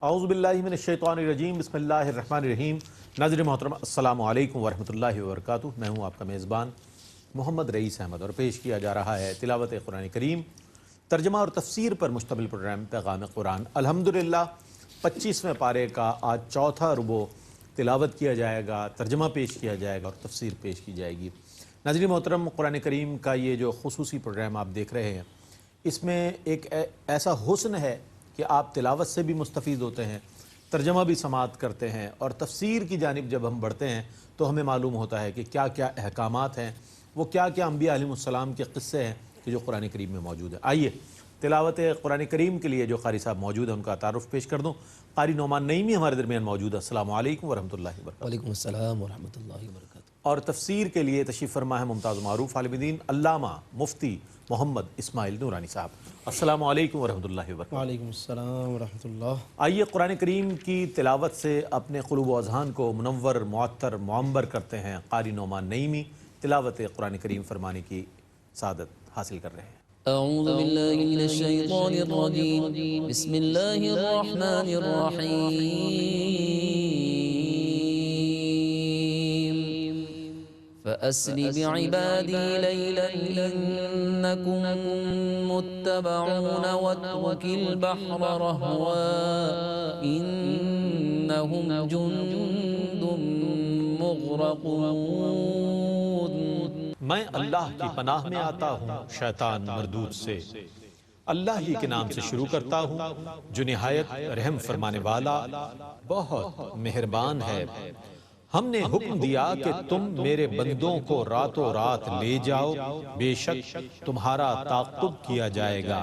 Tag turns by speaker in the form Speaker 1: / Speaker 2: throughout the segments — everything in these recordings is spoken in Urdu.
Speaker 1: اعوذ باللہ من الشیطان الرجیم بسم اللہ الرحمن الرحیم۔ ناظرین محترم السلام علیکم ورحمۃ اللہ وبرکاتہ۔ میں ہوں آپ کا میزبان محمد رئیس احمد اور پیش کیا جا رہا ہے تلاوت قرآن کریم ترجمہ اور تفسیر پر مشتمل پروگرام پیغام قرآن۔ الحمدللہ 25ویں پارے کا آج چوتھا ربع تلاوت کیا جائے گا، ترجمہ پیش کیا جائے گا اور تفسیر پیش کی جائے گی۔ ناظرین محترم، قرآن کریم کا یہ جو خصوصی پروگرام آپ دیکھ رہے ہیں، اس میں ایک ایسا حسن ہے کہ آپ تلاوت سے بھی مستفید ہوتے ہیں، ترجمہ بھی سماعت کرتے ہیں، اور تفسیر کی جانب جب ہم بڑھتے ہیں تو ہمیں معلوم ہوتا ہے کہ کیا کیا احکامات ہیں، وہ کیا کیا انبیاء علیہ السلام کے قصے ہیں کہ جو قرآن کریم میں موجود ہیں۔ آئیے تلاوت قرآن کریم کے لیے جو قاری صاحب موجود ہیں ان کا تعارف پیش کر دوں۔ قاری نعمان نعیمی ہمارے درمیان موجود ہے۔ السلام علیکم ورحمۃ اللہ وبرکاتہ۔
Speaker 2: وعلیکم السلام ورحمۃ اللہ وبرکاتہ۔
Speaker 1: اور تفسیر کے لیے تشریف فرما ہے ممتاز معروف عالم دین علامہ مفتی محمد اسماعیل نورانی صاحب۔ السلام علیکم ورحمۃ اللہ وبرکاتہ۔
Speaker 2: وعلیکم السلام ورحمۃ اللہ۔
Speaker 1: آئیے قرآن کریم کی تلاوت سے اپنے قلوب و اذہان کو منور، معطر، معمر کرتے ہیں۔ قاری نعمان نعیمی تلاوت قرآن کریم فرمانے کی سعادت حاصل کر رہے ہیں۔
Speaker 3: اعوذ باللہ من الشیطان الرجیم، بسم اللہ الرحمن الرحیم۔ فأسر بعبادی لیلا انکم متبعون واترک البحر رہوا انہم جند مغرقون۔
Speaker 1: میں اللہ کی پناہ میں آتا ہوں شیطان مردود سے۔ اللہ ہی کے نام سے شروع کرتا ہوں جو نہایت رحم فرمانے والا بہت مہربان ہے۔ ہم نے حکم دیا کہ تم میرے بندوں کو راتوں رات لے جاؤ، بے شک تمہارا تعاقب کیا جائے گا۔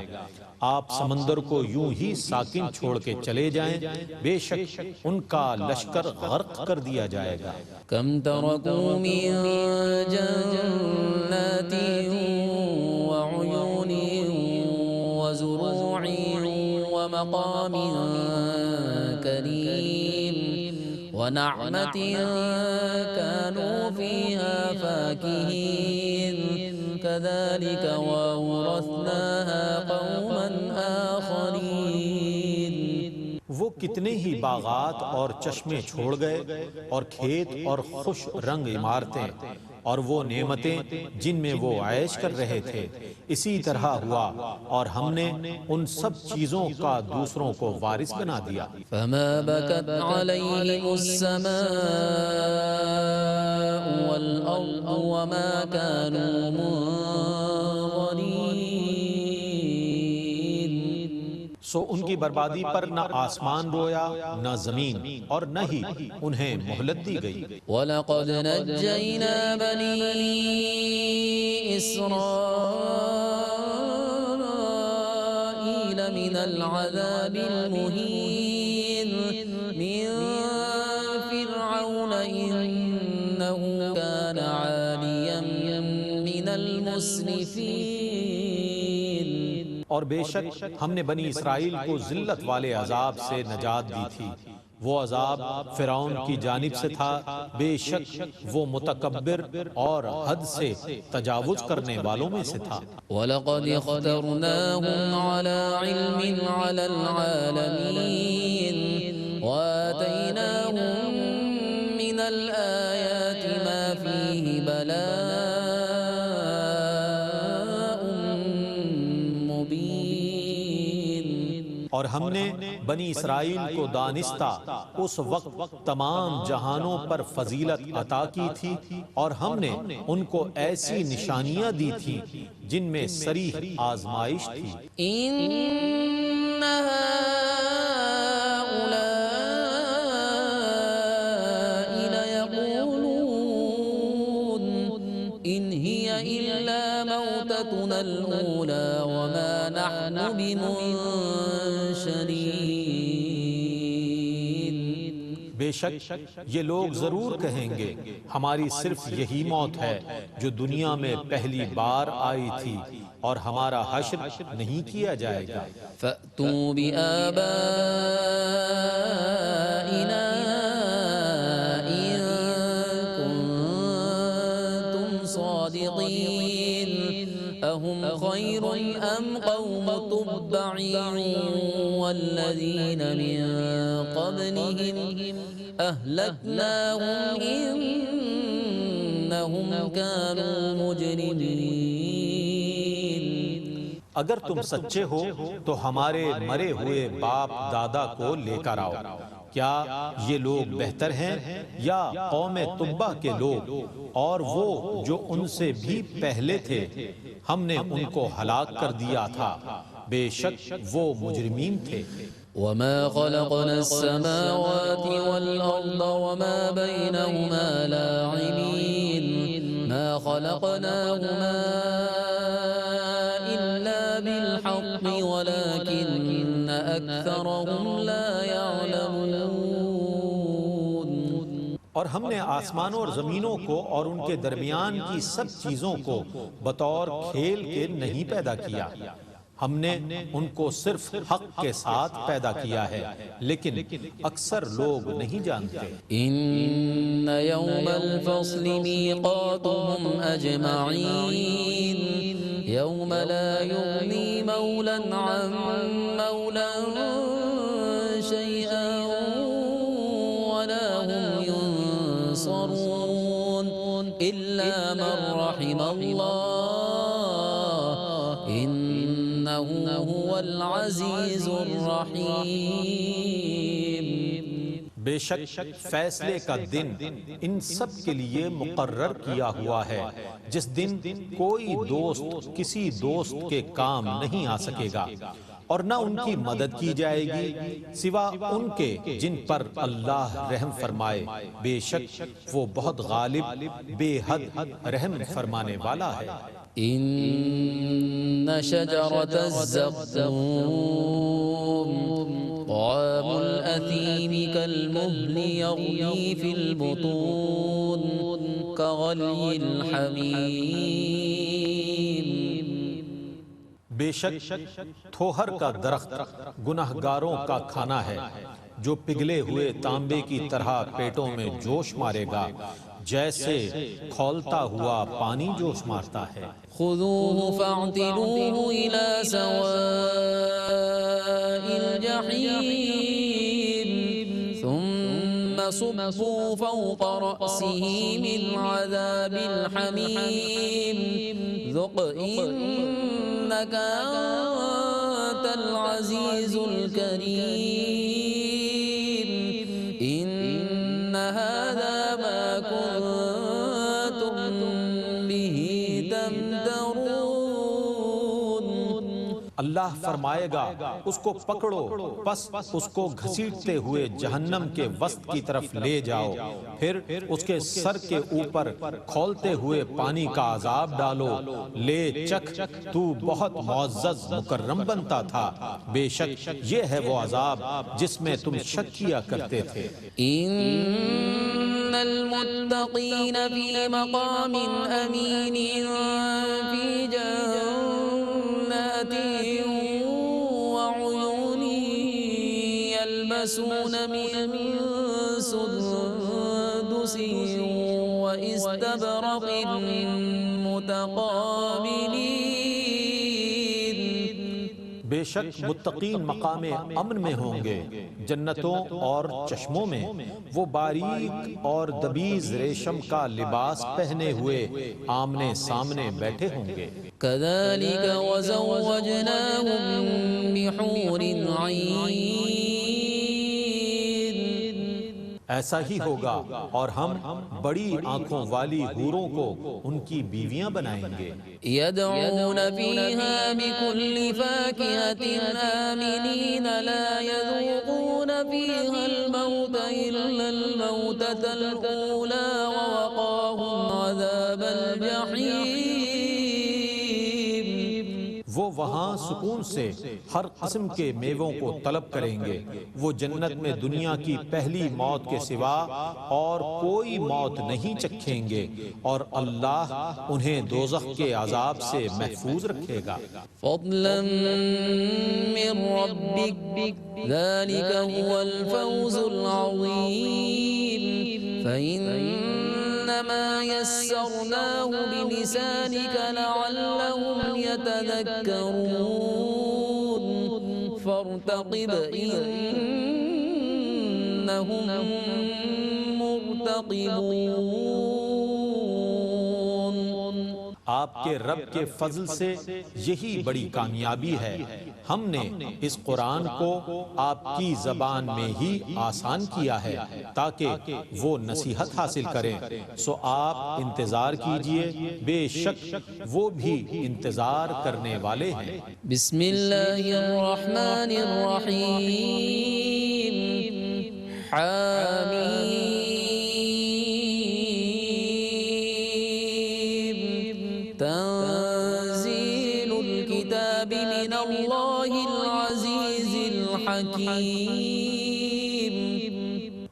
Speaker 1: آپ سمندر کو یوں ہی ساکن چھوڑ کے چلے جائیں، بے شک ان کا لشکر غرق کر دیا جائے گا۔
Speaker 3: کم ترکوا من جنات وعیون وزروع ومقام کریم ونعمت كانوا فيها فاكهين كذلك وورثناها قوما آخرين۔
Speaker 1: وہ کتنے ہی باغات اور چشمے چھوڑ گئے اور کھیت اور خوش رنگ عمارتیں اور وہ نعمتیں جن میں وہ عیش کر رہے تھے، اسی طرح ہوا اور ہم نے ان سب چیزوں کا دوسروں کو وارث بنا دیا۔
Speaker 3: فما بكت عليهم السماء والأرض وما كانوا منظرين۔
Speaker 1: سو ان کی بربادی پر نہ آسمان رویا نہ زمین، اور نہ ہی انہیں مہلت دی گئی۔
Speaker 3: وَلَقَدْ نَجَّيْنَا بَنِي إِسْرَائِيلَ مِنَ الْعَذَابِ الْمُهِينِ مِنْ فِرْعَوْنَ إِنَّهُ كَانَ عَالِيًا مِنَ الْمُسْرِفِينَ۔
Speaker 1: اور بے شک ہم نے بنی اسرائیل کو ذلت والے عذاب سے نجات دی تھی، وہ عذاب فرعون کی جانب سے تھا، بے شک وہ متکبر اور حد سے تجاوز کرنے والوں میں سے تھا۔
Speaker 3: وَلَقَدِ اخْتَرْنَاهُمْ عَلَى عِلْمٍ عَلَى الْعَالَمِينَ وَآتَيْنَاهُمْ مِنَ الْآيَاتِ مَا فِيهِ بَلَاءٌ
Speaker 1: اور ہم نے بنی اسرائیل کو دانستہ اس وقت تمام جہانوں پر فضیلت عطا کی تھی، اور ہم نے ان کو ایسی نشانیاں دی تھی جن میں صریح آزمائش تھی۔
Speaker 3: إِنَّ هَؤُلَاءِ لَيَقُولُونَ إِنْ هِيَ إِلَّا مَوْتَتُنَا الْأُولَى وَمَا نَحْنُ بِمُنشَرِينَ۔
Speaker 1: بے شک یہ لوگ ضرور کہیں گے ہماری صرف یہی موت ہے جو دنیا میں پہلی بار آئی تھی، اور ہمارا حشر نہیں کیا جائے گا۔
Speaker 3: فَأْتُوا بِآبَائِنَا إِن كُنتُمْ صَادِقِينَ أَهُمْ خَيْرٌ أَمْ قَوْمُ تُبَّعٍ وَالَّذِينَ مِن قبلهم أهلكناهم إنهم كانوا مجرمين.
Speaker 1: اگر تم سچے ہو تو ہمارے مرے ہوئے باپ دادا کو لے کر آؤ. کیا یہ لوگ بہتر ہیں یا قوم تبع کے لوگ اور وہ جو ان سے بھی پہلے تھے؟ ہم نے ان کو ہلاک کر دیا تھا، بے شک وہ مجرمین تھے.
Speaker 3: وما خلقنا السماوات والأرض وما بينهما لاعبين ما خلقناهما إلا بالحق ولكن أكثرهم لا يعلمون.
Speaker 1: اور ہم نے آسمانوں اور زمینوں کو اور ان کے درمیان کی سب چیزوں کو بطور کھیل کے نہیں پیدا کیا، ہم نے ان کو صرف حق کے ساتھ پیدا کیا ہے، لیکن اکثر لوگ نہیں جانتے.
Speaker 3: ان يوم الفصل ميقاتهم اجمعين يوم لا يغني مولا عن مولا شيئا ولا هم ينصرون الا من رحم الله انه هو العزيز الرحيم.
Speaker 1: بے شک فیصلے کا دن ان سب کے لیے مقرر کیا ہوا ہے، جس دن کوئی دوست کسی دوست کے کام نہیں آ سکے گا اور نہ ان کی مدد کی جائے گی سوا ان کے جن پر اللہ رحم فرمائے. بے شک وہ بہت غالب بے حد رحم فرمانے والا ہے.
Speaker 3: إن شجرة الزقوم طعام الأثيم كالمهل يغلي في البطون كغلي الحميم.
Speaker 1: بے شک تھوہر کا درخت گناہگاروں کا کھانا ہے جو پگھلے ہوئے تانبے کی طرح پیٹوں میں جوش مارے گا، جیسے کھولتا ہوا پانی جوش مارتا ہے.
Speaker 3: خذوه فاعتلوه إلى سواء الجحيم ثم صبوا فوق رأسه من عذاب الحميم ذق إنك أنت العزيز الكريم إن هذا ما كنتم به تمترون.
Speaker 1: اللہ فرمائے گا اس کو پکڑو، پس اس کو گھسیٹتے ہوئے جہنم کے وسط کی طرف لے جاؤ، پھر اس کے سر کے اوپر کھولتے ہوئے پانی کا عذاب ڈالو. لے چکھ، تو بہت معزز مکرم بنتا تھا. بے شک یہ ہے وہ عذاب جس میں تم شک کیا کرتے تھے.
Speaker 3: إن المتقين في مقام أمين في جنات وعيون يلبسون من سندس واستبرق متقابلين.
Speaker 1: بے شک متقین مقام امن میں ہوں گے، جنتوں اور چشموں میں. وہ باریک اور دبیز ریشم کا لباس پہنے ہوئے آمنے سامنے بیٹھے ہوں گے.
Speaker 3: كذلك وزوجناهم بحور عين.
Speaker 1: ایسا ہی ہوگا اور ہم بڑی آنکھوں والی حوروں کو ان کی بیویاں بنائیں گے.
Speaker 3: يدعون فيها بكل فاكهة آمنين لا يذوقون فيها الموت إلا الموتة الأولى ووقاهم عذاب الجحيم.
Speaker 1: وہ وہاں سکون سے ہر قسم کے میووں کو طلب کریں گے. وہ جنت میں دنیا کی پہلی موت کے سوا اور کوئی موت نہیں چکھیں گے اور اللہ انہیں دوزخ کے عذاب سے محفوظ رکھے گا.
Speaker 3: فضلا من ربك ذلك هو الفوز العظيم. فإنما يسرناه بلسانك لعلهم يتذكرون فارتقب إنهم إنهم مرتقبون.
Speaker 1: آپ کے رب کے فضل سے یہی بڑی کامیابی ہے، ہم نے اس قرآن کو آپ کی زبان میں ہی آسان کیا ہے تاکہ وہ نصیحت حاصل کریں، سو آپ انتظار کیجئے، بے شک وہ بھی انتظار کرنے والے ہیں۔
Speaker 3: بسم اللہ الرحمن الرحیم. حامیم. تنزیل الکتاب من اللہ العزیز الحکیم.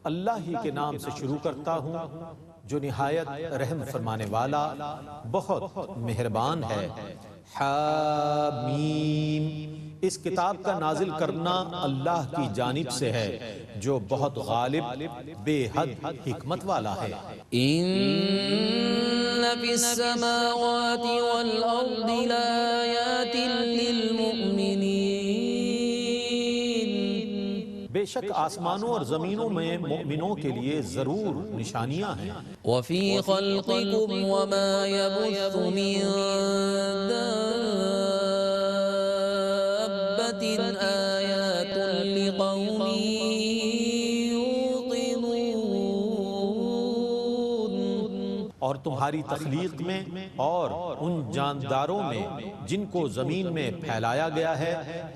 Speaker 1: اللہ ہی کے نام سے شروع کرتا ہوں جو نہایت رحم فرمانے والا بہت مہربان ہے۔ حامیم، اس کتاب کا نازل کرنا اللہ کی جانب سے ہے جو بہت غالب بے حد حکمت والا ہے۔
Speaker 3: ان فی السماوات والارض لآیات للمؤمنین.
Speaker 1: بے شک آسمانوں اور زمینوں میں مؤمنوں کے لیے ضرور نشانیاں ہیں۔
Speaker 3: وفی خلقکم وما یبث من دابۃ آیات لقوم یوقنون.
Speaker 1: اور تمہاری تخلیق میں اور ان جانداروں میں جن کو زمین میں پھیلایا گیا ہے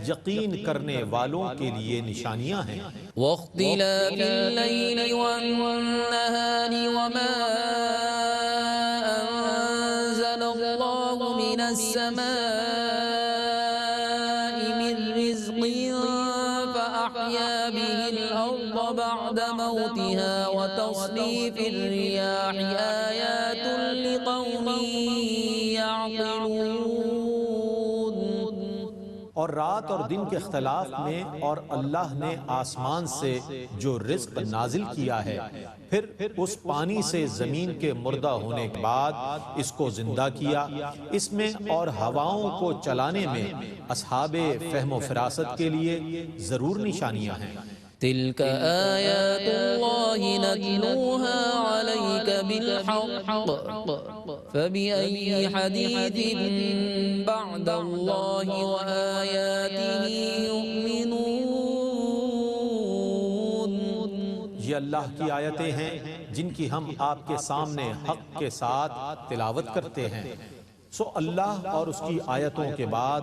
Speaker 1: یقین کرنے والوں کے لیے نشانیاں ہیں۔
Speaker 3: واختلاف اللیل والنہار وما انزل اللہ من السماء من رزق فأحیا به الأرض بعد موتها وتصریف الریاح آیات لقوم یعقلون.
Speaker 1: اور رات اور دن کے اختلاف میں اور اللہ نے آسمان سے جو رزق نازل کیا ہے پھر اس پانی سے زمین کے مردہ ہونے کے بعد اس کو زندہ کیا، اس میں اور ہواؤں کو چلانے میں اصحاب فہم و فراست کے لیے ضرور نشانیاں ہیں۔
Speaker 3: تلك آیات اللہ نتلوها علیک بالحق فبأي حدیث بعد اللہ وآیاتہ یؤمنون.
Speaker 1: یہ اللہ کی آیتیں ہیں جن کی ہم آپ کے سامنے حق کے ساتھ تلاوت کرتے ہیں، سو اللہ اور اس کی آیتوں کے بعد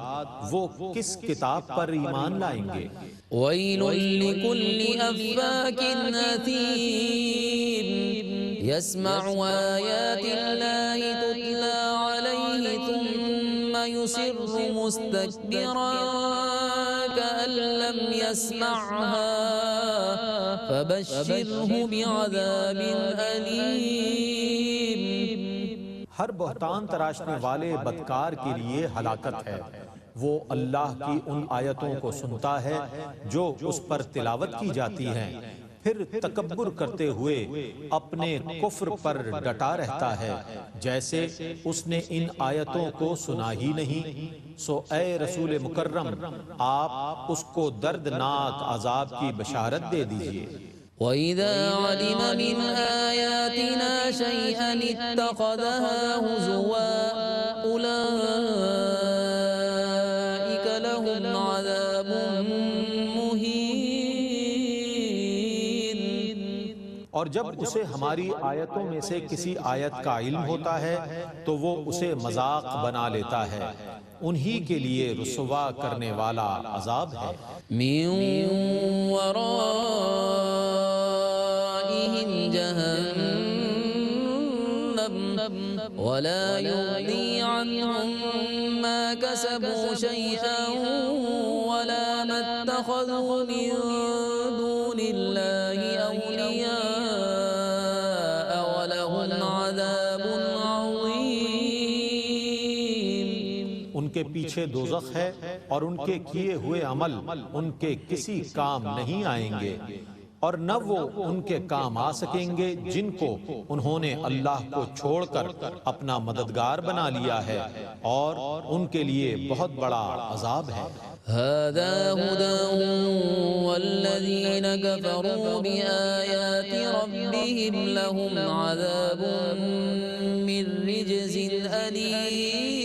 Speaker 1: وہ کس کتاب پر ایمان لائیں گے؟
Speaker 3: ویل لکل افاک اثیم یسمع آیات اللہ تتلی علیہ ثم یصر مستکبرا کأن لم يسمعها فبشرہ بعذاب علیم.
Speaker 1: ہر بہتان تراشنے والے بدکار کے لیے ہلاکت ہے، وہ اللہ کی ان آیتوں کو سنتا ہے جو اس پر تلاوت کی جاتی ہیں، پھر تکبر کرتے ہوئے اپنے کفر پر ڈٹا رہتا ہے جیسے اس نے ان آیتوں کو سنا ہی نہیں، سو اے رسول مکرم آپ اس کو دردناک عذاب کی بشارت دے دیجئے۔
Speaker 3: وَإِذَا عَلِمَ مِنْ آيَاتِنَا شَيْئًا اتَّخَذَهَا هُزُوًا أُولَئِكَ لَهُمْ عَذَابٌ مُهِينٌ.
Speaker 1: اور جب اسے ہماری آیتوں میں سے کسی آیت کا علم ہوتا ہے تو وہ اسے مذاق بنا لیتا ہے، انہی کے لیے رسوا کرنے والا عذاب ہے۔
Speaker 3: مِّن وَرَائِهِمْ جَهَنَّمُ وَلَا يُغْنِي عَنْهُمْ مَا كَسَبُوا شَيْئًا وَلَا مَا اتَّخَذُوا مِن دُونِ اللَّهِ أَوْلِيَاءَ وَلَهُمْ عَذَابٌ عَظِيمٌ.
Speaker 1: ان کے پیچھے دوزخ ہے اور ان کے کیے ہوئے عمل ان کے کسی کام نہیں آئیں گے اور نہ وہ ان کے کام آ سکیں گے جن کو انہوں نے اللہ کو چھوڑ کر اپنا مددگار بنا لیا ہے، اور ان کے لیے بہت بڑا عذاب ہے۔
Speaker 3: هذا هدى والذين كفروا بآيات ربهم لهم عذاب من رجز أليم.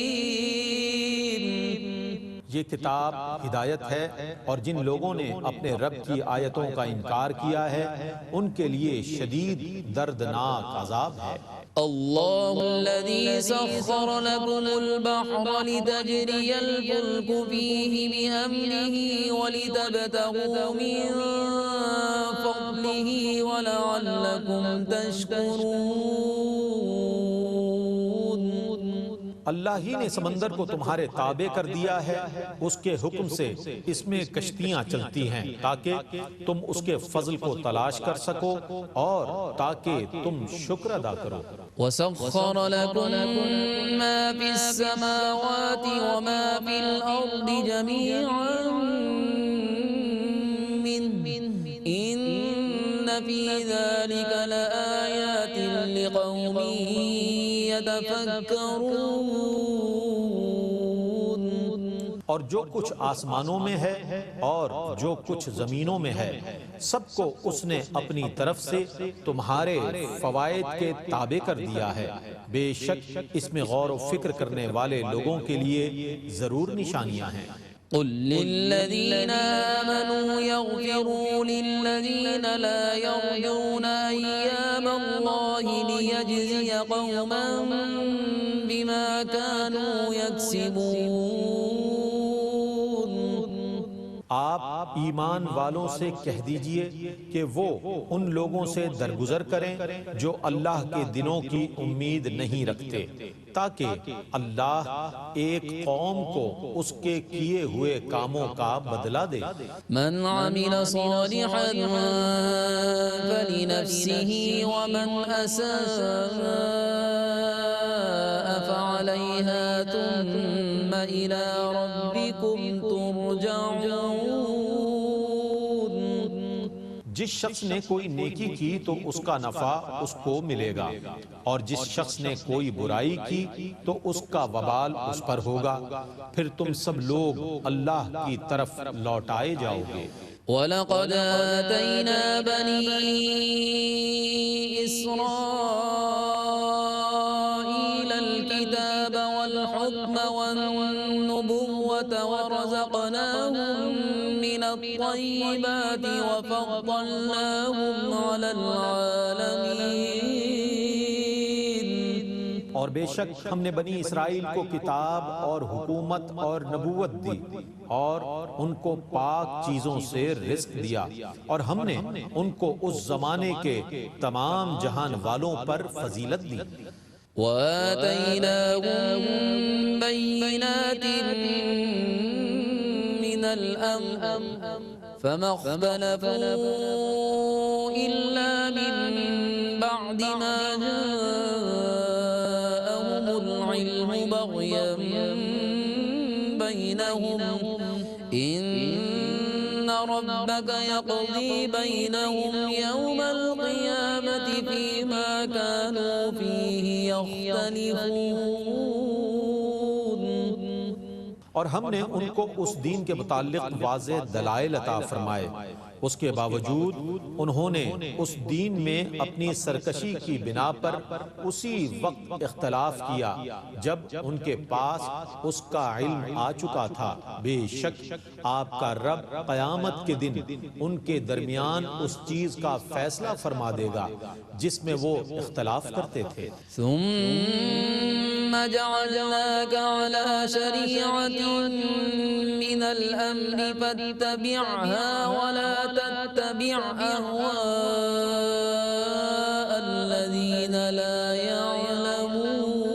Speaker 1: یہ کتاب ہدایت ہے اور جن لوگوں نے اپنے رب کی آیتوں کا انکار کیا ہے ان کے لیے شدید دردناک عذاب ہے.
Speaker 3: الله الذي سخر لكم البحر لتجري الفلك فيه بأمره ولتبتغوا من فضله ولعلكم تشكرون.
Speaker 1: اللہ ہی نے سمندر کو تمہارے تابع کر دیا ہے، اس کے حکم سے اس میں کشتیاں چلتی ہیں تاکہ تم اس کے فضل کو تلاش کر سکو اور تاکہ تم شکر ادا کرو.
Speaker 3: وسخر لكم ما في السماوات وما في الأرض جميعا منه إن في ذلك لآيات لقوم يتفكرون.
Speaker 1: اور جو کچھ آسمانوں میں ہے اور جو کچھ زمینوں میں ہے سب کو اس نے اپنی طرف سے تمہارے فوائد کے تابع کر دیا ہے. بے شک اس میں غور و فکر کرنے والے لوگوں کے لیے ضرور نشانیاں ہیں.
Speaker 3: قل للذين آمنوا يغفروا للذين لا يرجون أيام الله ليجزي قوما بما كانوا يكسبون.
Speaker 1: آپ ایمان والوں سے کہہ دیجئے کہ وہ ان لوگوں سے درگزر کریں جو اللہ کے دنوں کی امید نہیں رکھتے تاکہ اللہ ایک قوم کو اس کے کیے ہوئے کاموں کا بدلہ دے.
Speaker 3: من عمل صالحا فلنفسه ومن أساء فعليها ثم إلى ربكم ترجعون.
Speaker 1: جس شخص نے کوئی نیکی کی تو اس کا نفع اس کو ملے گا اور جس شخص نے کوئی برائی کی تو اس کا وبال اس پر ہوگا. پھر تم سب لوگ اللہ کی طرف لوٹائے جاؤ گے.
Speaker 3: وَلَقَدْ آتَيْنَا بَنِي إِسْرَائِيلَ الْكِتَابَ وَالْحُكْمَ وَالنُّبُوَّةَ وَرَزَقْنَاهُم مِّنَ الطَّيِّبَاتِ وَفَضَّلْنَاهُمْ عَلَى الْعَالَمِينَ.
Speaker 1: اور بے شک ہم نے بنی اسرائیل کو کتاب اور حکومت اور نبوت دی اور ان کو پاک چیزوں سے رزق دیا اور ہم نے ان کو اس زمانے کے تمام جہان والوں پر فضیلت دی.
Speaker 3: وَآتَيْنَاهُم بَيِّنَاتٍ مِّنَ الْأَمْرِ فَمَا اخْتَلَفُوا إِلَّا مِن بَعْدِ مَا جَاءَهُمُ الْعِلْمُ بَغْيًا بَيْنَهُمْ إِنَّ رَبَّكَ يَقْضِي بَيْنَهُمْ يَوْمَ الْقِيَامَةِ فِيمَا كَانُوا فِيهِ يَخْتَلِفُونَ.
Speaker 1: اور ہم نے ان کو اس دین کے متعلق واضح دلائل عطا فرمائے، اس کے باوجود انہوں نے اس دین میں اپنی سرکشی کی بنا پر اسی وقت اختلاف کیا جب ان کے پاس اس کا علم آ چکا تھا. بے شک آپ کا رب قیامت کے دن ان کے درمیان اس چیز کا فیصلہ فرما دے گا جس میں وہ اختلاف کرتے تھے.
Speaker 3: ثم جعلناك على شريعة من الأمر فاتبعها ولا تتبع أهواء الذين لا يعلمون.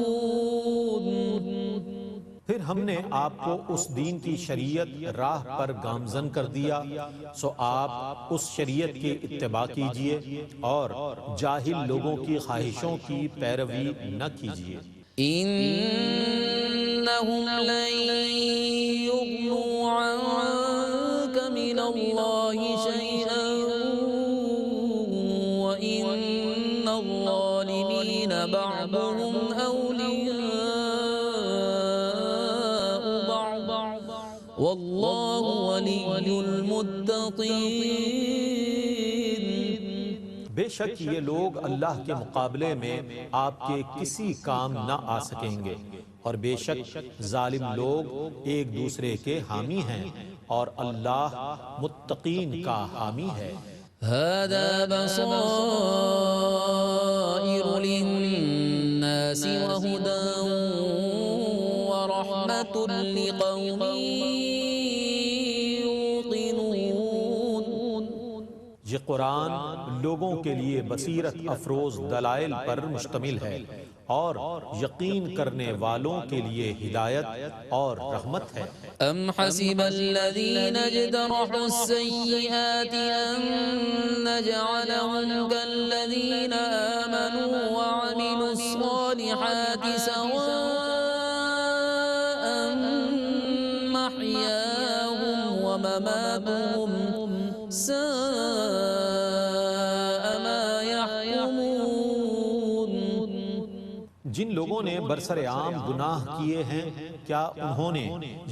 Speaker 1: پھر ہم نے آپ کو اس دین کی شریعت راہ پر گامزن کر دیا سو آپ اس شریعت کی اتباع کیجئے اور جاہل لوگوں کی خواہشوں کی پیروی نہ کیجئے.
Speaker 3: إنهم لن يغنوا عنك من الله شيئا وإن الظالمين بعضهم أولياء بعض والله
Speaker 1: بے شک یہ لوگ اللہ کے مقابلے میں آپ کے کسی کام نہ آ سکیں گے، اور بے شک ظالم لوگ ایک دوسرے کے حامی ہیں، اور اللہ متقین کا حامی ہے۔
Speaker 3: هذا بصائر للناس وهدى ورحمة لقوم يوقنون۔
Speaker 1: یہ قرآن لوگوں کے لیے بصیرت افروز دلائل پر مشتمل ہے اور یقین کرنے والوں کے لیے ہدایت اور رحمت ہے۔
Speaker 3: أم حسب الذين اجترحوا السيئات أن نجعلهم كالذين آمنوا وعملوا الصالحات سواء محياهم ومماتهم ساء ما يحكمون۔
Speaker 1: جن لوگوں نے برسر عام گناہ کیے ہیں، کیا انہوں نے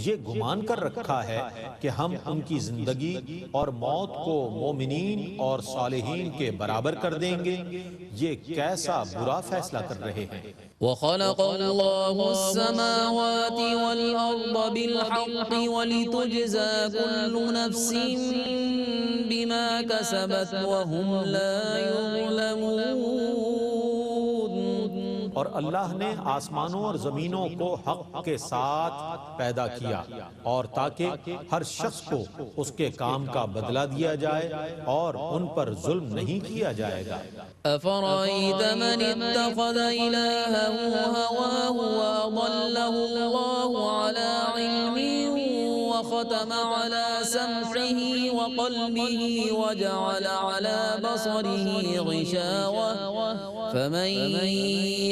Speaker 1: یہ گمان کر رکھا ہے کہ ہم ان کی زندگی اور موت کو مومنین اور صالحین کے برابر کر دیں گے؟ یہ کیسا برا فیصلہ کر رہے ہیں۔
Speaker 3: وخلق الله السماوات والأرض بالحق ولتجزى كل نفس بما كسبت وهم لا يظلمون۔
Speaker 1: اور اللہ نے آسمانوں اور زمینوں کو حق کے ساتھ پیدا کیا، اور تاکہ ہر شخص کو اس کے کام کا بدلہ دیا جائے اور ان پر ظلم نہیں کیا جائے گا۔
Speaker 3: أفرأيت من اتخذ إلهه هواه وأضله الله على علم وختم على سمعه وقلبه وجعل على بصره غشاوة فمن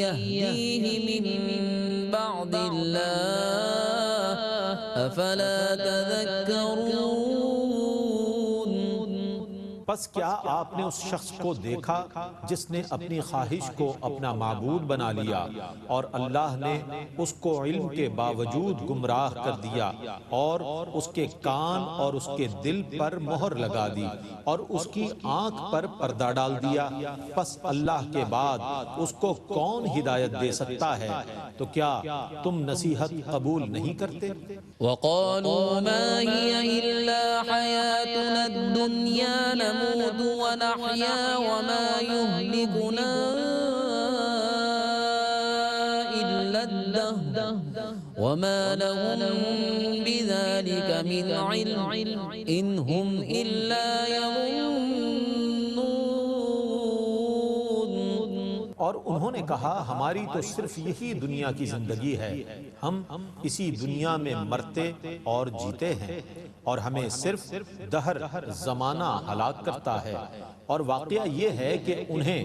Speaker 3: يهديه من بعد الله أفلا تذكرون۔
Speaker 1: پس کیا آپ نے اس شخص کو دیکھا جس نے اپنی خواہش کو اپنا معبود بنا لیا، اور اللہ نے اس کو علم کے باوجود گمراہ کر دیا، اور اس کے کان اور اس کے دل پر مہر لگا دی، اور اس کی آنکھ پر پردہ ڈال دیا؟ پس اللہ کے بعد اس کو کون ہدایت دے سکتا ہے؟ تو کیا تم نصیحت قبول نہیں کرتے؟
Speaker 3: وقالوا ما هي إلا حياتنا الدنيا نموت ونحيا وما يهلكنا إلا الدهر وما لهم بذلك من علم إن هم إلا يظنون۔
Speaker 1: اور انہوں نے کہا ہماری تو صرف یہی دنیا کی زندگی ہے، ہم اسی دنیا میں مرتے اور جیتے ہیں، اور ہمیں صرف دہر زمانہ ہلاک کرتا ہے، اور واقعہ یہ ہے کہ انہیں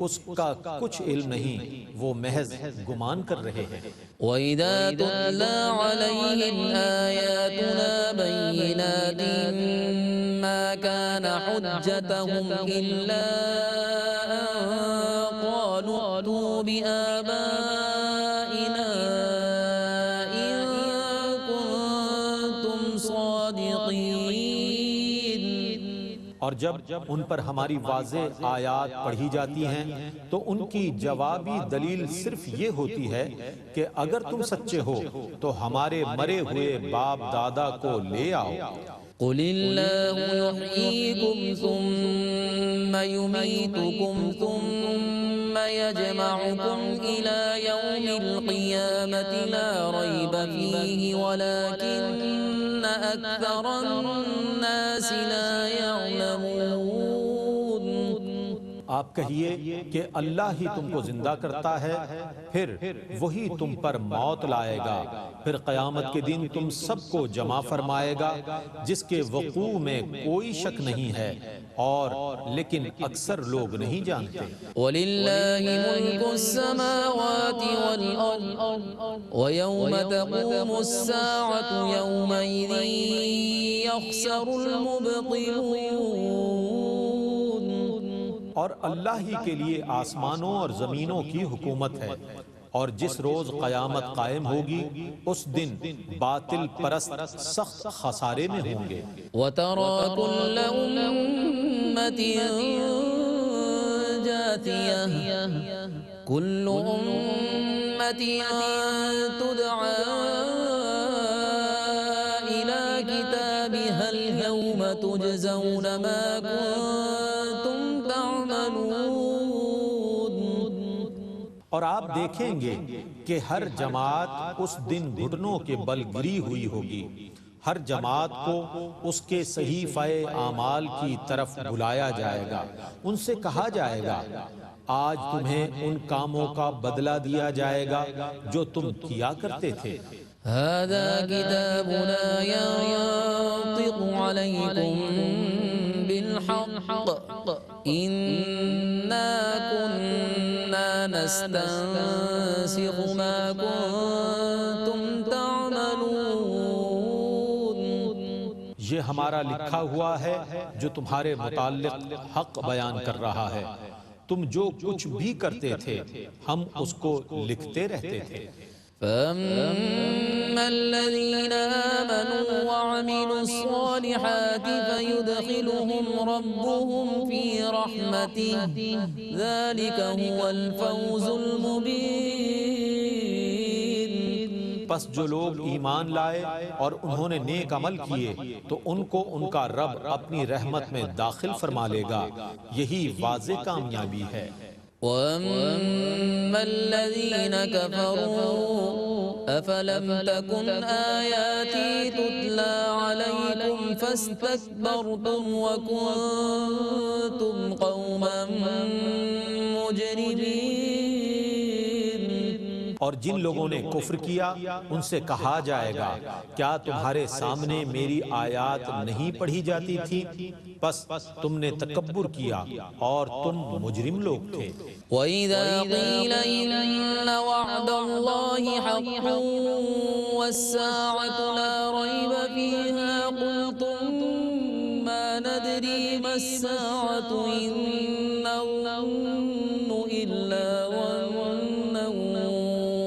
Speaker 1: اس کا کچھ علم نہیں، وہ محض گمان کر رہے ہیں۔
Speaker 3: وَإِذَا تُتْلَى عَلَيْهِمْ آيَاتُنَا بَيِّنَاتٍ مَا كَانَ حُجَّتَهُمْ إِلَّا أَن قَالُوا ائْتُوا بِآبَائِنَا إِن كُنتُمْ صَادِقِينَ۔
Speaker 1: اور جب ان پر ہماری واضح آیات پڑھی جاتی ہیں تو ان کی جوابی دلیل صرف یہ ہوتی ہے کہ اگر تم سچے ہو تو ہمارے مرے ہوئے باپ دادا کو لے آؤ۔
Speaker 3: قل اللہ یحییکم ثم یمیتکم ثم یجمعکم الی یوم القیامة لا ریب فیہ ولکن اکثر الناس لا یعلمون۔
Speaker 1: آپ کہیے کہ اللہ ہی تم کو زندہ کرتا ہے، پھر وہی تم پر موت لائے گا، پھر قیامت کے دن تم سب کو جمع فرمائے گا، جس کے وقوع میں کوئی شک نہیں ہے، اور لیکن اکثر لوگ نہیں جانتے۔
Speaker 3: وَلِلَّهِ مُلْكُ السَّمَاوَاتِ وَالْأَرْضِ وَيَوْمَ تَقُومُ السَّاعَةُ يَوْمَئِذٍ يَخْسَرُ الْمُبْطِلُونَ۔
Speaker 1: اور اللہ ہی کے لیے آسمانوں اور زمینوں کی حکومت ہے، اور جس روز قیامت قائم ہوگی اس دن باطل پرست سخت خسارے میں ہوں گے۔
Speaker 3: وترى كل أمة جاثية كل أمة تدعى إلى كتابها اليوم تجزون ما كنتم تعملون۔
Speaker 1: اور آپ دیکھیں گے کہ ہر جماعت اس دن گھٹنوں کے بل گری ہوئی ہوگی، ہر جماعت کو اس کے صحیفہ اعمال کی طرف بلایا جائے گا، ان سے کہا جائے گا آج تمہیں ان کاموں کا بدلہ دیا جائے گا جو تم کیا کرتے تھے۔
Speaker 3: هذا كتابنا ينطق عليكم بالحق إنا كنا نستنسخ ما كنتم تعملون۔
Speaker 1: یہ ہمارا لکھا ہوا ہے جو تمہارے متعلق حق بیان کر رہا ہے، تم جو کچھ بھی کرتے تھے ہم اس کو لکھتے رہتے تھے۔
Speaker 3: فأما الذين آمنوا وعملوا الصالحات فيدخلهم ربهم في رحمته ذلك هو الفوز المبين۔
Speaker 1: پس جو لوگ ایمان لائے اور انہوں نے نیک عمل کیے تو ان کو ان کا رب اپنی رحمت میں داخل فرما لے گا، یہی واضح کامیابی ہے۔
Speaker 3: وَأَمَّا الَّذِينَ كَفَرُوا أَفَلَمْ تَكُنْ آيَاتِي تُتْلَى عَلَيْكُمْ فَاسْتَكْبَرْتُمْ وَكُنْتُمْ قَوْمًا مُجْرِمِينَ۔
Speaker 1: اور جن لوگوں نے کفر کیا ان سے کہا جائے گا کیا تمہارے سامنے میری آیات نہیں پڑھی جاتی تھی؟ پس تم نے تکبر کیا اور تم مجرم لوگ تھے۔
Speaker 3: وَإِذَا قِيلَ إِنَّ وَعْدَ اللَّهِ حَقٌّ وَالسَّاعَةُ لَا رَيْبَ فِيهَا قُلْتُمْ مَا نَدْرِي مَا السَّاعَةُ إِن نَّظُنُّ إِلَّا ظَنًّا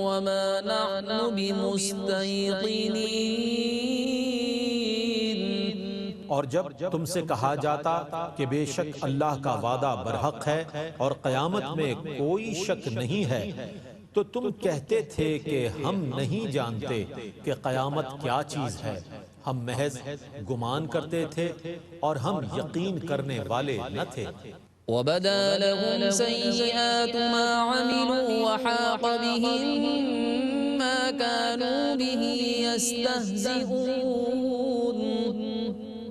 Speaker 3: وَمَا نَحْنُ بِمُسْتَيْقِنِينَ۔
Speaker 1: اور جب تم سے کہا جاتا کہ بے شک اللہ کا وعدہ برحق ہے اور قیامت میں کوئی شک نہیں ہے تو تم کہتے تھے کہ ہم نہیں جانتے کہ قیامت کیا چیز ہے، ہم محض گمان کرتے تھے اور ہم یقین کرنے والے نہ تھے۔
Speaker 3: وَبَدَا لَهُمْ سَيِّئَاتُ مَا عَمِلُوا وَحَاقَ بِهِم مَّا كَانُوا بِهِ يَسْتَهْزِئُونَ۔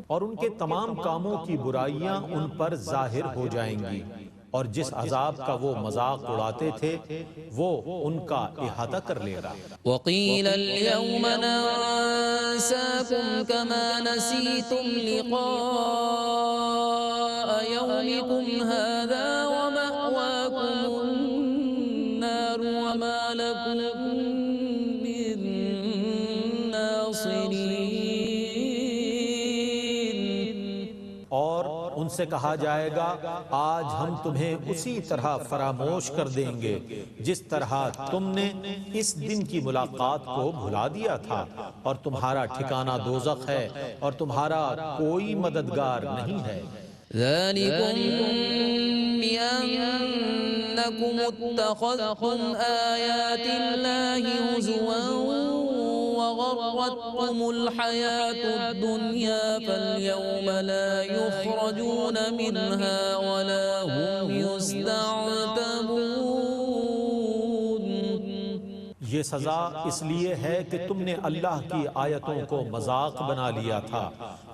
Speaker 1: اور ان کے تمام کاموں کی برائیاں ان پر ظاہر ہو جائیں گی، اور جس عذاب کا وہ مذاق اڑاتے تھے وہ ان کا احاطہ کر لے گا۔
Speaker 3: وَقِيلَ الْيَوْمَ نَنسَاكُمْ كَمَا نَسِيتُمْ لِقَاءَ يَوْمِكُمْ هَذَا وَمَأْوَاكُمُ النَّارُ وَمَا لَكُمْ مِن نَاصِرِينَ۔
Speaker 1: اور ان سے کہا جائے گا آج ہم تمہیں اسی طرح فراموش کر دیں گے جس طرح تم نے اس دن کی ملاقات کو بھلا دیا تھا، اور تمہارا ٹھکانہ دوزخ ہے اور تمہارا کوئی مددگار نہیں ہے۔
Speaker 3: ذَلِكُمْ بِأَنَّكُمُ اتَّخَذْتُمْ آيَاتِ اللَّهِ هُزُوًا وَغَرَّتْكُمُ الْحَيَاةُ الدُّنْيَا فَالْيَوْمَ لَا يُخْرَجُونَ مِنْهَا وَلَا هُمْ يُسْتَعْتَبُونَ۔
Speaker 1: یہ سزا اس لیے ہے کہ تم نے اللہ کی آیتوں کو مذاق بنا لیا تھا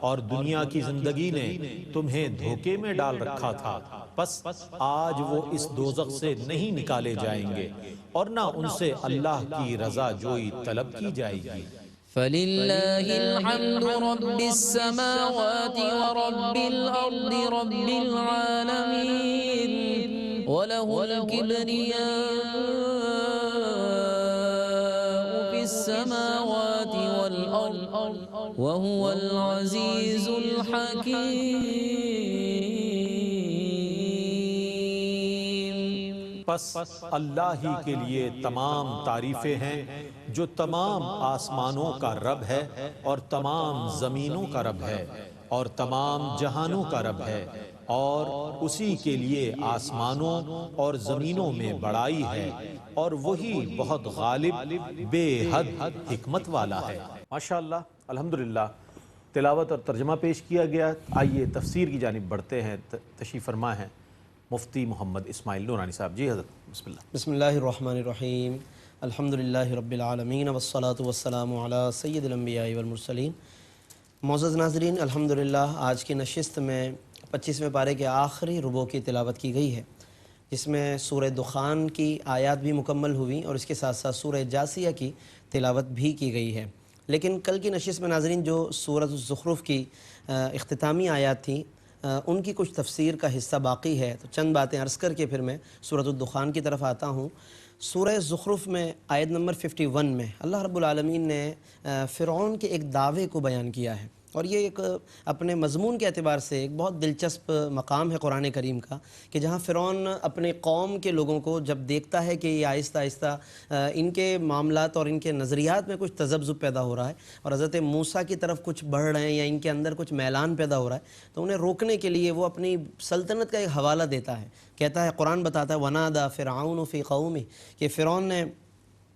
Speaker 1: اور دنیا کی زندگی نے تمہیں دھوکے میں ڈال رکھا تھا، پس آج وہ اس دوزخ سے نہیں نکالے جائیں گے اور نہ ان سے اللہ کی رضا جوئی طلب کی جائے گی۔
Speaker 3: فَلِلَّهِ الْحَمْدُ رَبِّ السَّمَاوَاتِ وَرَبِّ الْأَرْضِ رَبِّ الْعَالَمِينَ وَلَهُ الْكِبْرِيَاءُ فِي السَّمَاوَاتِ وَالْأَرْضِ وَهُوَ الْعَزِيزُ الْحَكِيمُ۔
Speaker 1: پس اللہ ہی کے لیے تمام تعریفیں ہیں جو تمام آسمانوں کا رب ہے اور تمام زمینوں کا رب ہے اور تمام جہانوں کا رب ہے، اور اسی کے لیے آسمانوں اور زمینوں میں بڑائی ہے، اور وہی بہت غالب بے حد حکمت والا ہے۔ ماشاءاللہ، الحمدللہ تلاوت اور ترجمہ پیش کیا گیا۔ آئیے تفسیر کی جانب بڑھتے ہیں۔ تشریف فرما ہے مفتی محمد اسماعیل نورانی صاحب۔ جی حضرت، بسم اللہ۔
Speaker 2: بسم اللہ الرحمن الرحیم، الحمدللہ رب العالمین والصلاة والسلام علی سید الانبیاء والمرسلین۔ معزز ناظرین، الحمدللہ آج کی نشست میں 25ویں پارے کے آخری ربوع کی تلاوت کی گئی ہے، جس میں سورہ دخان کی آیات بھی مکمل ہوئی اور اس کے ساتھ ساتھ سورہ جاثیہ کی تلاوت بھی کی گئی ہے۔ لیکن کل کی نشست میں ناظرین جو سورۃ الزخرف کی اختتامی آیات تھیں، ان کی کچھ تفسیر کا حصہ باقی ہے، تو چند باتیں عرض کر کے پھر میں سورۃ الدخان کی طرف آتا ہوں۔ سورہ زخرف میں آیت نمبر 51 میں اللہ رب العالمین نے فرعون کے ایک دعوے کو بیان کیا ہے، اور یہ ایک اپنے مضمون کے اعتبار سے ایک بہت دلچسپ مقام ہے قرآن کریم کا، کہ جہاں فرعون اپنے قوم کے لوگوں کو جب دیکھتا ہے کہ یہ آہستہ آہستہ ان کے معاملات اور ان کے نظریات میں کچھ تذبذب پیدا ہو رہا ہے اور حضرت موسیٰ کی طرف کچھ بڑھ رہے ہیں یا ان کے اندر کچھ میلان پیدا ہو رہا ہے، تو انہیں روکنے کے لیے وہ اپنی سلطنت کا ایک حوالہ دیتا ہے۔ کہتا ہے، قرآن بتاتا ہے، وَنَادَى فِرْعَوْنُ فِي قَوْمِهِ، کہ فرعون نے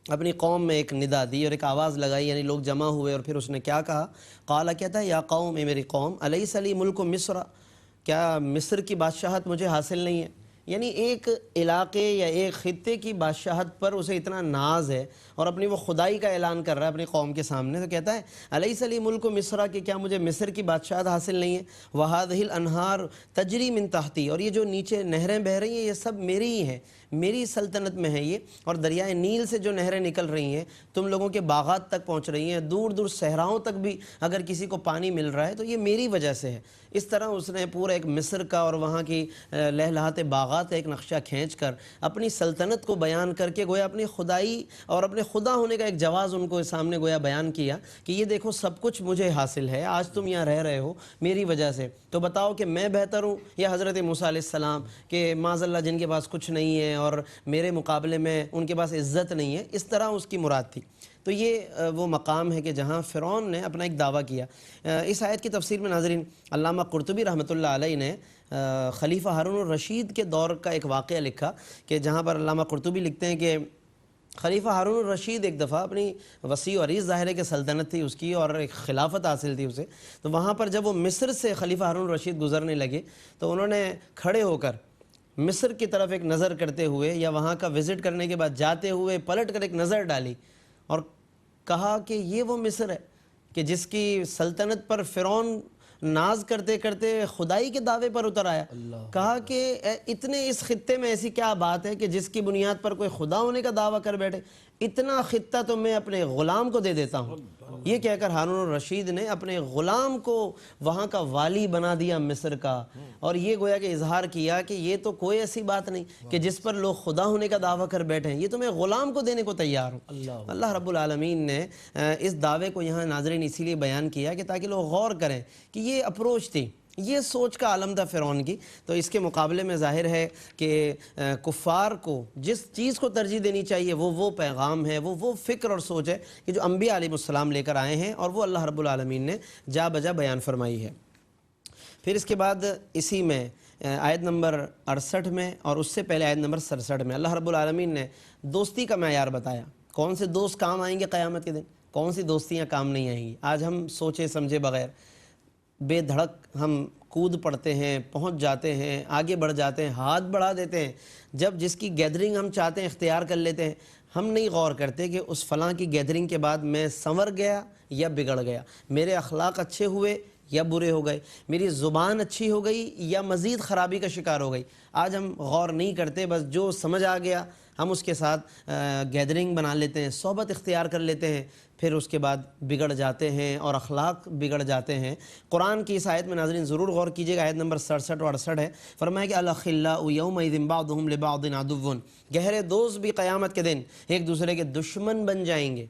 Speaker 2: اپنی قوم میں ایک ندا دی اور ایک آواز لگائی، یعنی لوگ جمع ہوئے، اور پھر اس نے کیا کہا؟ قال، کہتا ہے، یا قوم، اے میری قوم، الیس لی ملک مصر، کیا مصر کی بادشاہت مجھے حاصل نہیں ہے؟ یعنی ایک علاقے یا ایک خطے کی بادشاہت پر اسے اتنا ناز ہے اور اپنی وہ خدائی کا اعلان کر رہا ہے اپنی قوم کے سامنے، تو کہتا ہے الیس لی ملک مصر، کہ کیا مجھے مصر کی بادشاہت حاصل نہیں ہے؟ وہذہ الانہار تجری من تحتی، اور یہ جو نیچے نہریں بہہ رہی ہیں یہ سب میری ہی ہیں، میری سلطنت میں ہے یہ، اور دریائے نیل سے جو نہریں نکل رہی ہیں تم لوگوں کے باغات تک پہنچ رہی ہیں، دور دور صحراؤں تک بھی اگر کسی کو پانی مل رہا ہے تو یہ میری وجہ سے ہے۔ اس طرح اس نے پورا ایک مصر کا اور وہاں کی لہلہاتے باغات ایک نقشہ کھینچ کر اپنی سلطنت کو بیان کر کے گویا اپنی خدائی اور اپنے خدا ہونے کا ایک جواز ان کو سامنے گویا بیان کیا کہ یہ دیکھو سب کچھ مجھے حاصل ہے، آج تم یہاں رہ رہے ہو میری وجہ سے، تو بتاؤ کہ میں بہتر ہوں یا حضرت موسیٰ علیہ السلام، کہ معاذ اللہ جن کے پاس کچھ نہیں ہے اور میرے مقابلے میں ان کے پاس عزت نہیں ہے، اس طرح اس کی مراد تھی۔ تو یہ وہ مقام ہے کہ جہاں فرعون نے اپنا ایک دعویٰ کیا۔ اس آیت کی تفسیر میں ناظرین علامہ قرطبی رحمۃ اللہ علیہ نے خلیفہ ہارون الرشید کے دور کا ایک واقعہ لکھا، کہ جہاں پر علامہ قرطبی لکھتے ہیں کہ خلیفہ ہارون الرشید ایک دفعہ اپنی وسیع و عریض ظاہر ہے کہ سلطنت تھی اس کی اور ایک خلافت حاصل تھی اسے، تو وہاں پر جب وہ مصر سے خلیفہ ہارون الرشید گزرنے لگے تو انہوں نے کھڑے ہو کر مصر کی طرف ایک نظر کرتے ہوئے یا وہاں کا وزٹ کرنے کے بعد جاتے ہوئے پلٹ کر ایک نظر ڈالی اور کہا کہ یہ وہ مصر ہے کہ جس کی سلطنت پر فرعون ناز کرتے کرتے خدائی کے دعوے پر اتر آیا۔ کہا کہ اتنے اس خطے میں ایسی کیا بات ہے کہ جس کی بنیاد پر کوئی خدا ہونے کا دعویٰ کر بیٹھے، اتنا خطہ تو میں اپنے غلام کو دے دیتا ہوں۔ یہ کہہ کر ہارون الرشید نے اپنے غلام کو وہاں کا والی بنا دیا مصر کا، اور یہ گویا کہ اظہار کیا کہ یہ تو کوئی ایسی بات نہیں کہ جس پر لوگ خدا ہونے کا دعویٰ کر بیٹھے ہیں، یہ تو میں غلام کو دینے کو تیار ہوں۔ اللہ رب العالمین نے اس دعوے کو یہاں ناظرین اسی لیے بیان کیا کہ تاکہ لوگ غور کریں کہ یہ اپروچ تھی، یہ سوچ کا عالم تھا فرعون کی۔ تو اس کے مقابلے میں ظاہر ہے کہ کفار کو جس چیز کو ترجیح دینی چاہیے وہ پیغام ہے، وہ فکر اور سوچ ہے کہ جو انبیاء علیہ السلام لے کر آئے ہیں، اور وہ اللہ رب العالمین نے جا بجا بیان فرمائی ہے۔ پھر اس کے بعد اسی میں آیت نمبر 68 میں اور اس سے پہلے آیت نمبر 67 میں اللہ رب العالمین نے دوستی کا معیار بتایا، کون سے دوست کام آئیں گے قیامت کے دن، کون سی دوستیاں کام نہیں آئیں گی۔ آج ہم سوچے سمجھے بغیر بے دھڑک ہم کود پڑتے ہیں، پہنچ جاتے ہیں، آگے بڑھ جاتے ہیں، ہاتھ بڑھا دیتے ہیں، جب جس کی گیدرنگ ہم چاہتے ہیں اختیار کر لیتے ہیں، ہم نہیں غور کرتے کہ اس فلاں کی گیدرنگ کے بعد میں سنور گیا یا بگڑ گیا، میرے اخلاق اچھے ہوئے یا برے ہو گئے، میری زبان اچھی ہو گئی یا مزید خرابی کا شکار ہو گئی۔ آج ہم غور نہیں کرتے، بس جو سمجھ آ گیا ہم اس کے ساتھ گیدرنگ بنا لیتے ہیں، صحبت اختیار کر لیتے ہیں، پھر اس کے بعد بگڑ جاتے ہیں اور اخلاق بگڑ جاتے ہیں۔ قرآن کی اس آیت میں ناظرین ضرور غور کیجیے گا، آیت نمبر 67 اور 68 ہے، فرمایا کہ الاخلاء یومئذ بعضهم لبعض عدو، گہرے دوست بھی قیامت کے دن ایک دوسرے کے دشمن بن جائیں گے،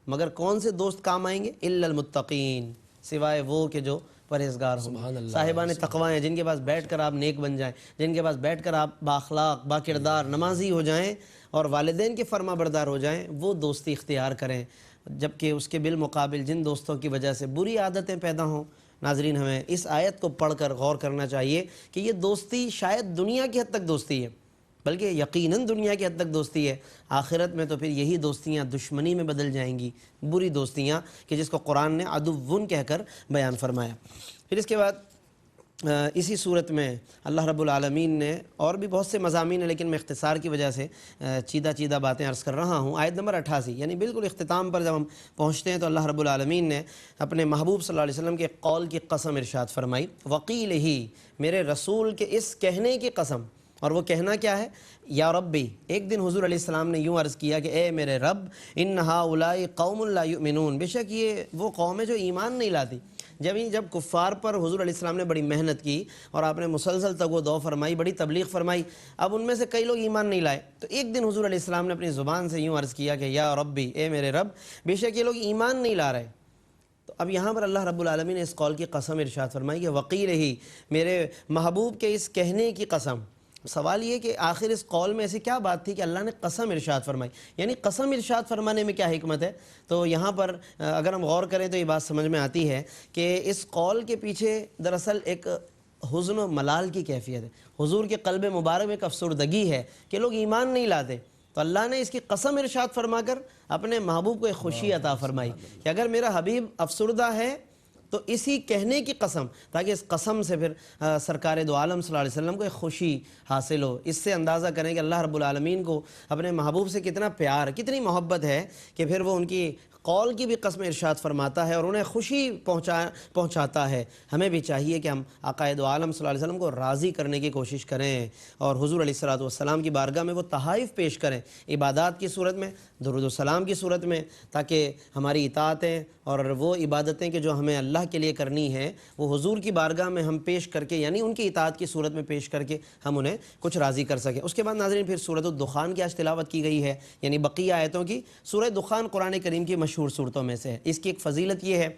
Speaker 2: مگر کون سے دوست کام آئیں گے؟ الا المتقین، سوائے وہ کہ جو پرہیزگار ہوں گے، صاحبان تقوی ہیں جن کے پاس بیٹھ کر آپ نیک بن جائیں، جن کے پاس بیٹھ کر آپ بااخلاق با کردار نمازی ہو جائیں اور والدین کے فرما بردار ہو جائیں، وہ دوستی اختیار کریں، جبکہ اس کے بالمقابل جن دوستوں کی وجہ سے بری عادتیں پیدا ہوں۔ ناظرین، ہمیں اس آیت کو پڑھ کر غور کرنا چاہیے کہ یہ دوستی شاید دنیا کی حد تک دوستی ہے، بلکہ یقیناً دنیا کی حد تک دوستی ہے، آخرت میں تو پھر یہی دوستیاں دشمنی میں بدل جائیں گی، بری دوستیاں کہ جس کو قرآن نے عدوٌ کہہ کر بیان فرمایا۔ پھر اس کے بعد اسی صورت میں اللہ رب العالمین نے اور بھی بہت سے مضامین ہیں، لیکن میں اختصار کی وجہ سے چیدہ باتیں عرض کر رہا ہوں۔ آیت نمبر 88 یعنی بالکل اختتام پر جب ہم پہنچتے ہیں تو اللہ رب العالمین نے اپنے محبوب صلی اللہ علیہ وسلم کے قول کی قسم ارشاد فرمائی، وقیل ہی، میرے رسول کے اس کہنے کی قسم، اور وہ کہنا کیا ہے؟ یا ربی، ایک دن حضور علیہ السلام نے یوں عرض کیا کہ اے میرے رب، ان ہؤلاء قوم لا یؤمنون، بے شک یہ وہ قوم ہے جو ایمان نہیں لاتی۔ جب کفار پر حضور علیہ السلام نے بڑی محنت کی اور آپ نے مسلسل تک وہ دعا فرمائی، بڑی تبلیغ فرمائی، اب ان میں سے کئی لوگ ایمان نہیں لائے، تو ایک دن حضور علیہ السلام نے اپنی زبان سے یوں عرض کیا کہ یا ربی، اے میرے رب، بے شک یہ لوگ ایمان نہیں لا رہے۔ تو اب یہاں پر اللہ رب العالمین نے اس قول کی قسم ارشاد فرمائی کہ وقیل ہی، میرے محبوب کے اس کہنے کی قسم۔ سوال یہ کہ آخر اس قول میں ایسی کیا بات تھی کہ اللہ نے قسم ارشاد فرمائی، یعنی قسم ارشاد فرمانے میں کیا حکمت ہے؟ تو یہاں پر اگر ہم غور کریں تو یہ بات سمجھ میں آتی ہے کہ اس قول کے پیچھے دراصل ایک حزن و ملال کی کیفیت ہے، حضور کے قلب مبارک میں ایک افسردگی ہے کہ لوگ ایمان نہیں لاتے، تو اللہ نے اس کی قسم ارشاد فرما کر اپنے محبوب کو ایک خوشی عطا فرمائی کہ اگر میرا حبیب افسردہ ہے تو اسی کہنے کی قسم، تاکہ اس قسم سے پھر سرکار دو عالم صلی اللہ علیہ وسلم کو ایک خوشی حاصل ہو۔ اس سے اندازہ کریں کہ اللہ رب العالمین کو اپنے محبوب سے کتنا پیار، کتنی محبت ہے کہ پھر وہ ان کی قول کی بھی قسم ارشاد فرماتا ہے اور انہیں خوشی پہنچاتا ہے۔ ہمیں بھی چاہیے کہ ہم آقا دو عالم صلی اللہ علیہ وسلم کو راضی کرنے کی کوشش کریں اور حضور علیہ السلام کی بارگاہ میں وہ تحائف پیش کریں، عبادات کی صورت میں، درود و سلام کی صورت میں، تاکہ ہماری اطاعتیں اور وہ عبادتیں کہ جو ہمیں اللہ کے لیے کرنی ہیں وہ حضور کی بارگاہ میں ہم پیش کر کے، یعنی ان کی اطاعت کی صورت میں پیش کر کے ہم انہیں کچھ راضی کر سکیں۔ اس کے بعد ناظرین پھر سورۃ الدخان کی آج تلاوت کی گئی ہے، یعنی بقیہ آیتوں کی۔ سورہ دخان قرآن کریم کی مشہور صورتوں میں سے ہے۔ اس کی ایک فضیلت یہ ہے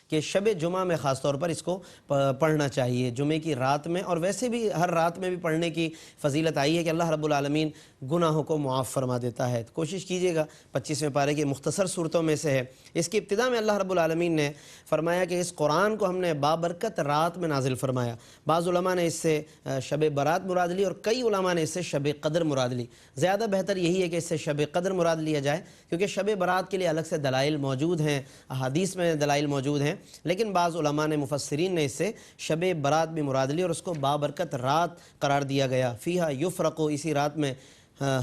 Speaker 2: کہ شب جمعہ میں خاص طور پر اس کو پڑھنا چاہیے، جمعے کی رات میں، اور ویسے بھی ہر رات میں بھی پڑھنے کی فضیلت آئی ہے کہ اللہ رب العالمین گناہوں کو معاف فرما دیتا ہے۔ کوشش کیجئے گا، 25ویں پارے کی مختصر صورتوں میں سے ہے۔ اس کی ابتدا میں اللہ رب العالمین نے فرمایا کہ اس قرآن کو ہم نے بابرکت رات میں نازل فرمایا۔ بعض علماء نے اس سے شب برات مراد لی اور کئی علماء نے اس سے شب قدر مراد لی۔ زیادہ بہتر یہی ہے کہ اس سے شب قدر مراد لیا جائے، کیونکہ شب برات کے لیے الگ سے دلائل موجود ہیں، احادیث میں دلائل موجود ہیں، لیکن بعض علماء نے، مفسرین نے اس سے شب برات بھی مراد لی اور اس کو بابرکت رات قرار دیا گیا۔ فیہا یفرقو، اسی رات میں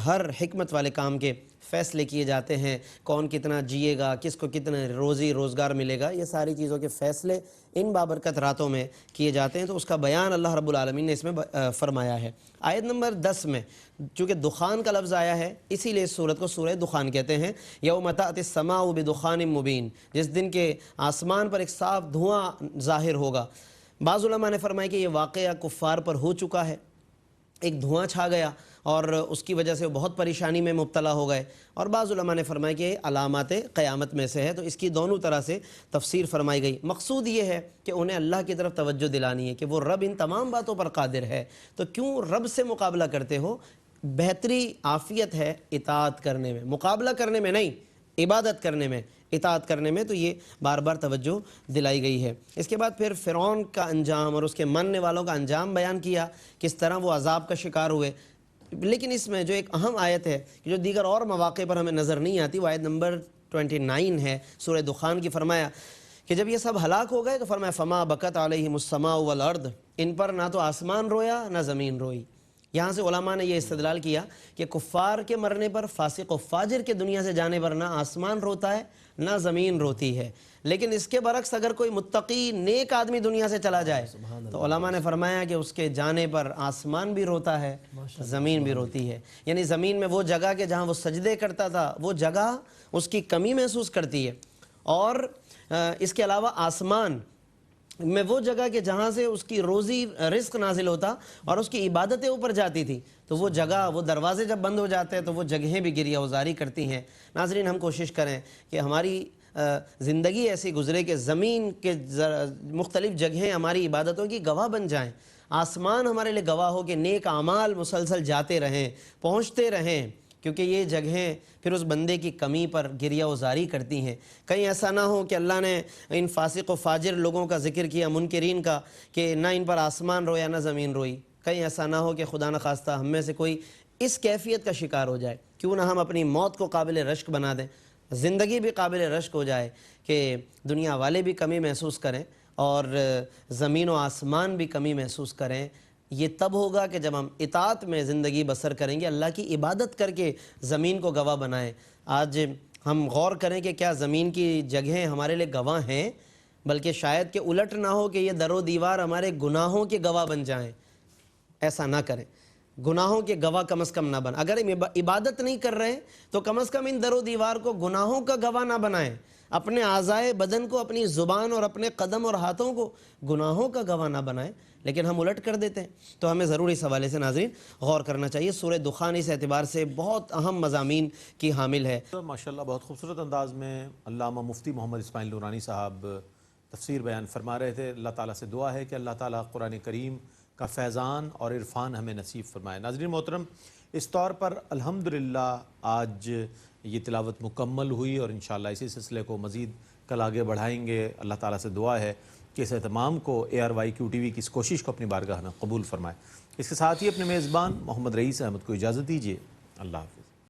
Speaker 2: ہر حکمت والے کام کے فیصلے کیے جاتے ہیں، کون کتنا جیے گا، کس کو کتنا روزی روزگار ملے گا، یہ ساری چیزوں کے فیصلے ان بابرکت راتوں میں کیے جاتے ہیں، تو اس کا بیان اللہ رب العالمین نے اس میں فرمایا ہے۔ آیت نمبر 10 میں چونکہ دخان کا لفظ آیا ہے، اسی لیے اس سورت کو سورہ دخان کہتے ہیں۔ یوم تأتی السماء بدخان مبین، جس دن کے آسمان پر ایک صاف دھواں ظاہر ہوگا۔ بعض علماء نے فرمایا کہ یہ واقعہ کفار پر ہو چکا ہے، ایک دھواں چھا گیا اور اس کی وجہ سے وہ بہت پریشانی میں مبتلا ہو گئے، اور بعض علماء نے فرمایا کہ علامات قیامت میں سے ہے، تو اس کی دونوں طرح سے تفسیر فرمائی گئی۔ مقصود یہ ہے کہ انہیں اللہ کی طرف توجہ دلانی ہے کہ وہ رب ان تمام باتوں پر قادر ہے، تو کیوں رب سے مقابلہ کرتے ہو؟ بہتری عافیت ہے اطاعت کرنے میں، مقابلہ کرنے میں نہیں، عبادت کرنے میں، اطاعت کرنے میں، تو یہ بار بار توجہ دلائی گئی ہے۔ اس کے بعد پھر فرعون کا انجام اور اس کے ماننے والوں کا انجام بیان کیا، کس طرح وہ عذاب کا شکار ہوئے۔ لیکن اس میں جو ایک اہم آیت ہے کہ جو دیگر اور مواقع پر ہمیں نظر نہیں آتی، وہ آیت نمبر 29 ہے سورہ دخان کی۔ فرمایا کہ جب یہ سب ہلاک ہو گئے تو فرمایا فما بکت علیہم السماء والارض، ان پر نہ تو آسمان رویا نہ زمین روئی۔ یہاں سے علماء نے یہ استدلال کیا کہ کفار کے مرنے پر، فاسق و فاجر کے دنیا سے جانے پر نہ آسمان روتا ہے نہ زمین روتی ہے، لیکن اس کے برعکس اگر کوئی متقی نیک آدمی دنیا سے چلا جائے تو علماء نے فرمایا کہ اس کے جانے پر آسمان بھی روتا ہے، زمین بھی روتی ہے، یعنی زمین میں وہ جگہ کہ جہاں وہ سجدے کرتا تھا وہ جگہ اس کی کمی محسوس کرتی ہے، اور اس کے علاوہ آسمان میں وہ جگہ کہ جہاں سے اس کی روزی رزق نازل ہوتا اور اس کی عبادتیں اوپر جاتی تھی، تو وہ جگہ، وہ دروازے جب بند ہو جاتے ہیں تو وہ جگہیں بھی گریہ وزاری کرتی ہیں۔ ناظرین، ہم کوشش کریں کہ ہماری زندگی ایسی گزرے کہ زمین کے مختلف جگہیں ہماری عبادتوں کی گواہ بن جائیں، آسمان ہمارے لیے گواہ ہو کہ نیک اعمال مسلسل جاتے رہیں، پہنچتے رہیں، کیونکہ یہ جگہیں پھر اس بندے کی کمی پر گریہ وزاری کرتی ہیں۔ کہیں ایسا نہ ہو کہ اللہ نے ان فاسق و فاجر لوگوں کا ذکر کیا، منکرین کا، کہ نہ ان پر آسمان رویا نہ زمین روئی۔ کہیں ایسا نہ ہو کہ خدا نخواستہ ہم میں سے کوئی اس کیفیت کا شکار ہو جائے۔ کیوں نہ ہم اپنی موت کو قابل رشک بنا دیں، زندگی بھی قابل رشک ہو جائے کہ دنیا والے بھی کمی محسوس کریں اور زمین و آسمان بھی کمی محسوس کریں۔ یہ تب ہوگا کہ جب ہم اطاعت میں زندگی بسر کریں گے، اللہ کی عبادت کر کے زمین کو گواہ بنائیں۔ آج ہم غور کریں کہ کیا زمین کی جگہیں ہمارے لیے گواہ ہیں، بلکہ شاید کہ الٹ نہ ہو کہ یہ در و دیوار ہمارے گناہوں کے گواہ بن جائیں۔ ایسا نہ کریں، گناہوں کے گواہ کم از کم نہ بن۔ اگر ہم عبادت نہیں کر رہے تو کم از کم ان در و دیوار کو گناہوں کا گواہ نہ بنائیں، اپنے اعضائے بدن کو، اپنی زبان اور اپنے قدم اور ہاتھوں کو گناہوں کا گواہ نہ بنائیں، لیکن ہم الٹ کر دیتے ہیں۔ تو ہمیں ضرور اس حوالے سے ناظرین غور کرنا چاہیے۔ سورہ دخان اس اعتبار سے بہت اہم مضامین کی حامل ہے۔
Speaker 1: ماشاءاللہ بہت خوبصورت انداز میں علامہ مفتی محمد اسماعیل نورانی صاحب تفسیر بیان فرما رہے تھے۔ اللہ تعالیٰ سے دعا ہے کہ اللہ تعالیٰ قرآن کریم کا فیضان اور عرفان ہمیں نصیب فرمائے۔ ناظرین محترم، اس طور پر الحمدللہ آج یہ تلاوت مکمل ہوئی اور انشاءاللہ اسی سلسلے کو مزید کل آگے بڑھائیں گے۔ اللہ تعالیٰ سے دعا ہے کہ اس اہتمام کو ARYQ TV کی اس کوشش کو اپنی بارگاہ میں قبول فرمائے۔ اس کے ساتھ ہی اپنے میزبان محمد رئیس احمد کو اجازت دیجیے۔ اللہ حافظ۔